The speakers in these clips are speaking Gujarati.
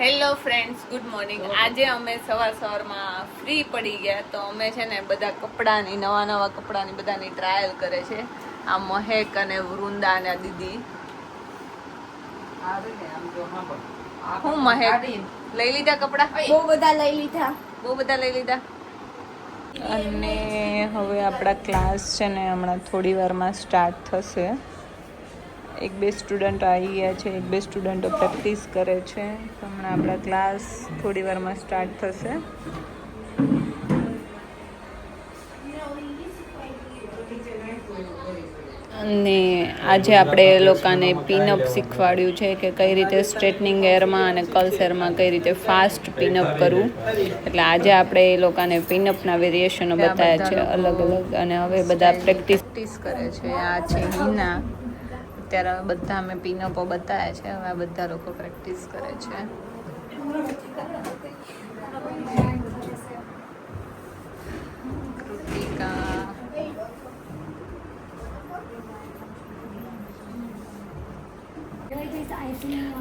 Hello friends, good morning. આજે અમે સવારમાં ફ્રી પડી ગયા તો અમે છે ને બધા કપડાની નવા કપડાની બધાની ટ્રાયલ કરે છે. આ મહેક અને વૃંદા અને દીદી. હું મહેક લઈ લીધા કપડા? બહુ બધા લઈ લીધા. અને હવે આપણા ક્લાસ છે ને હમણાં થોડી વારમાં સ્ટાર્ટ થશે. એક બે સ્ટુડન્ટ આવી ગયા છે, એક બે સ્ટુડન્ટો પ્રેક્ટિસ કરે છે. તો હમણાં આપણા ક્લાસ થોડી વારમાં સ્ટાર્ટ થશે. અને આજે આપણે એ લોકોને પિનઅપ શીખવાડ્યું છે કે કઈ રીતે સ્ટ્રેટનિંગ એરમાં અને કર્લ્સ એરમાં કઈ રીતે ફાસ્ટ પિનઅપ કરવું. એટલે આજે આપણે એ લોકોને પિનઅપના વેરિએશનો બતાવ્યા છે અલગ અલગ. અને હવે બધા પ્રેક્ટિસ કરે છે. આ છે હિના. અત્યારે બધા અમે પિનઅપો બતાવ્યા છે, હવે આ બધા લોકો પ્રેક્ટિસ કરે છે. કૃતિકા,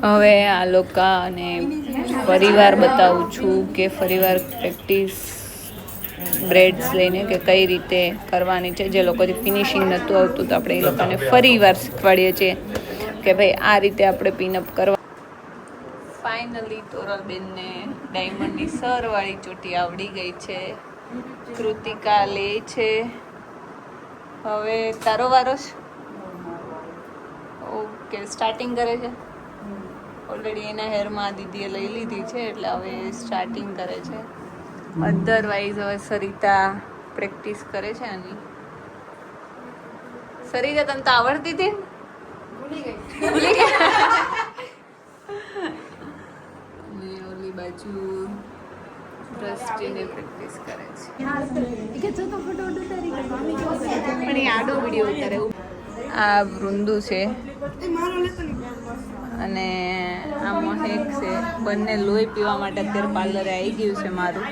હવે આ લોકોને ફરીવાર બતાવું છું કે ફરીવાર પ્રેક્ટિસ બ્રેડ્સ લઈને કે કઈ રીતે કરવાની છે. જે લોકોથી ફિનિશિંગ નહોતું આવતું તો આપણે એ લોકોને ફરી વાર શીખવાડીએ છીએ કે ભાઈ આ રીતે આપણે પિનઅપ કરવા. ફાઇનલી તોરલબેનને ડાયમંડની સરવાળી ચોટી આવડી ગઈ છે. કૃતિકા લે છે. હવે તારો વારો છે. ઓકે, સ્ટાર્ટિંગ કરે છે. ઓલરેડી એના હેરમાં દીદીએ લઈ લીધી છે એટલે હવે સ્ટાર્ટિંગ કરે છે. અધરવાઇઝ હવે સરિતા પ્રેક્ટિસ કરે છે આની. સરિતા, તને તો આવડતી હતી? ભૂલી ગઈ. અને ઓલી બાજુ દ્રષ્ટિને પ્રેક્ટિસ કરે છે. પણ એ આડો વિડીયો ઉતારે. આ વૃંદુ છે અને આ મહેક છે. બંને લોહી પીવા માટે અત્યારે પાર્લરે આવી ગયું છે મારું.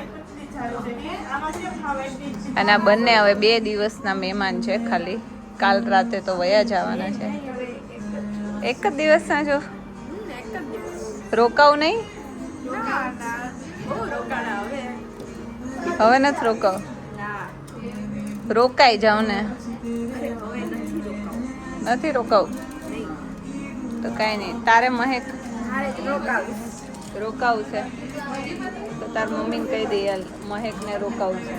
અને આ બંને હવે 2 દિવસના મહેમાન છે ખાલી. કાલ રાતે તો વયા જવાના છે. એક જ દિવસના છો? રોકાવ નહીં? હવે નથી રોકાવ? રોકાઈ જાવ ને. નથી રોકાવું તો કાંઈ નહીં. તારે મહેક રોકાવું છે તો તાર મમ્મીને કહી દઈએ મહેકને રોકાવું છે.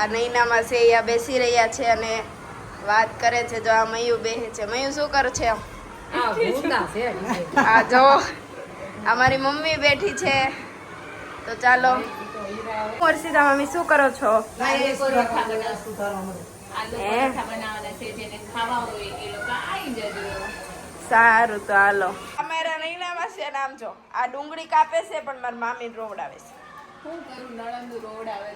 આ નૈનામાં છે અહીંયા બેસી રહ્યા છે અને વાત કરે છે. જો આ મયુ બેસે છે. મયુ શું કરે છે? આ જો અમારી મમ્મી બેઠી છે. તો ચાલો. વર્ષિતા મમ્મી શું કરો છો? સારું, તો હાલો. અમારા નૈનામાં છે નામ જો. આ ડુંગળી કાપે છે પણ મારી મામી રોવડાવે છે. શું કરું? નણંદ રોવડાવે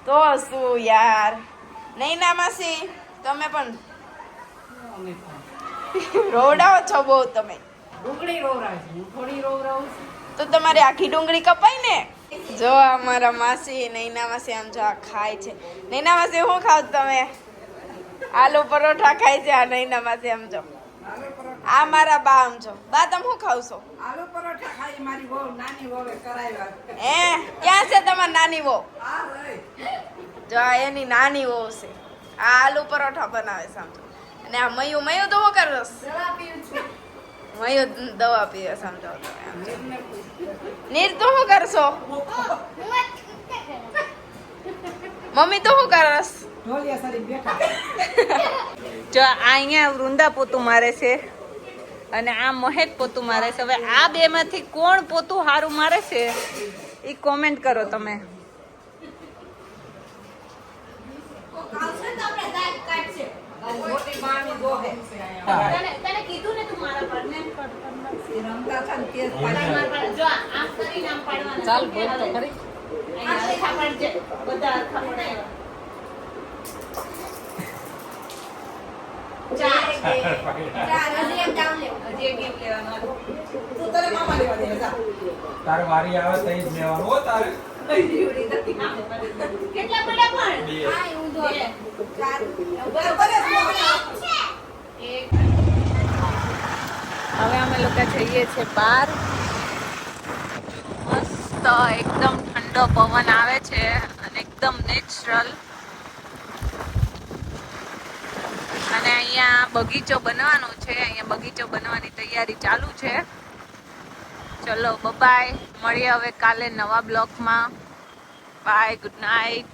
તો શું યાર. નૈના માસી તમે પણ રોવડાવો છો બહુ. તમે ડુંગળી રોવરાવે છે, હું થોડી રોવરાવું છું. તો તમારી આખી ડુંગળી કપાય ને. જો અમારા માસી નૈના માસી આમ જો આ ખાય છે. નૈના માસી શું ખાવ તમે? આલુ પરોઠા ખાય છે આ નૈના માસી. આમ જો આ મારા બા. આમ જો બા, તમે શું ખાવ છો? આલુ પરોઠા ખાઈ મારી વહુ નાની વહુએ કરાવ્યા. ક્યાં છે તમારી નાની વહુ? આ રે જો આ એની નાની વહુ છે. આ આલુ પરોઠા બનાવે છે. આમ જો. અને આ મયુ તો શું કરસ? મયુ દવા પીવે. સમજો તમે. નીર તો શું કરશો? મમ્મી તો શું કરસ? ઢોલિયા સરી બેઠા. જો આ અહીંયા વૃંદા પોતું મારે છે અને આ મહેક પોતું મારે છે. હવે આ બે માંથી કોણ પોતું સારું મારે છે એ કોમેન્ટ કરો તમે. મોટી મામી ગોહે તને કીધું ને તું મારા પર ને રમતા હતા ને તેજ પાડી. જો આમ કરીને આમ પાડવાનું. ચાલ બોલ તો ખરી. અહીંયા હરખા પાડજે. બધા હરખા પડાય. હજી એક ગેમ લેવાનો. તું તારે મામા લેવા દે જા. તારે વારી આવે તો જ લેવાનું હો તારે. કેટલા પડ્યા પણ? 2 ચાર. બરાબર. એક લોકો જઈએ છે બહાર. મસ્ત એકદમ ઠંડો પવન આવે છે અને એકદમ નેચરલ. અને અહીંયા બગીચો બનવાનો છે, અહીંયા બગીચો બનવાની તૈયારી ચાલુ છે. ચલો બાય, મળીએ હવે કાલે નવા બ્લોગમાં. Bye, good night.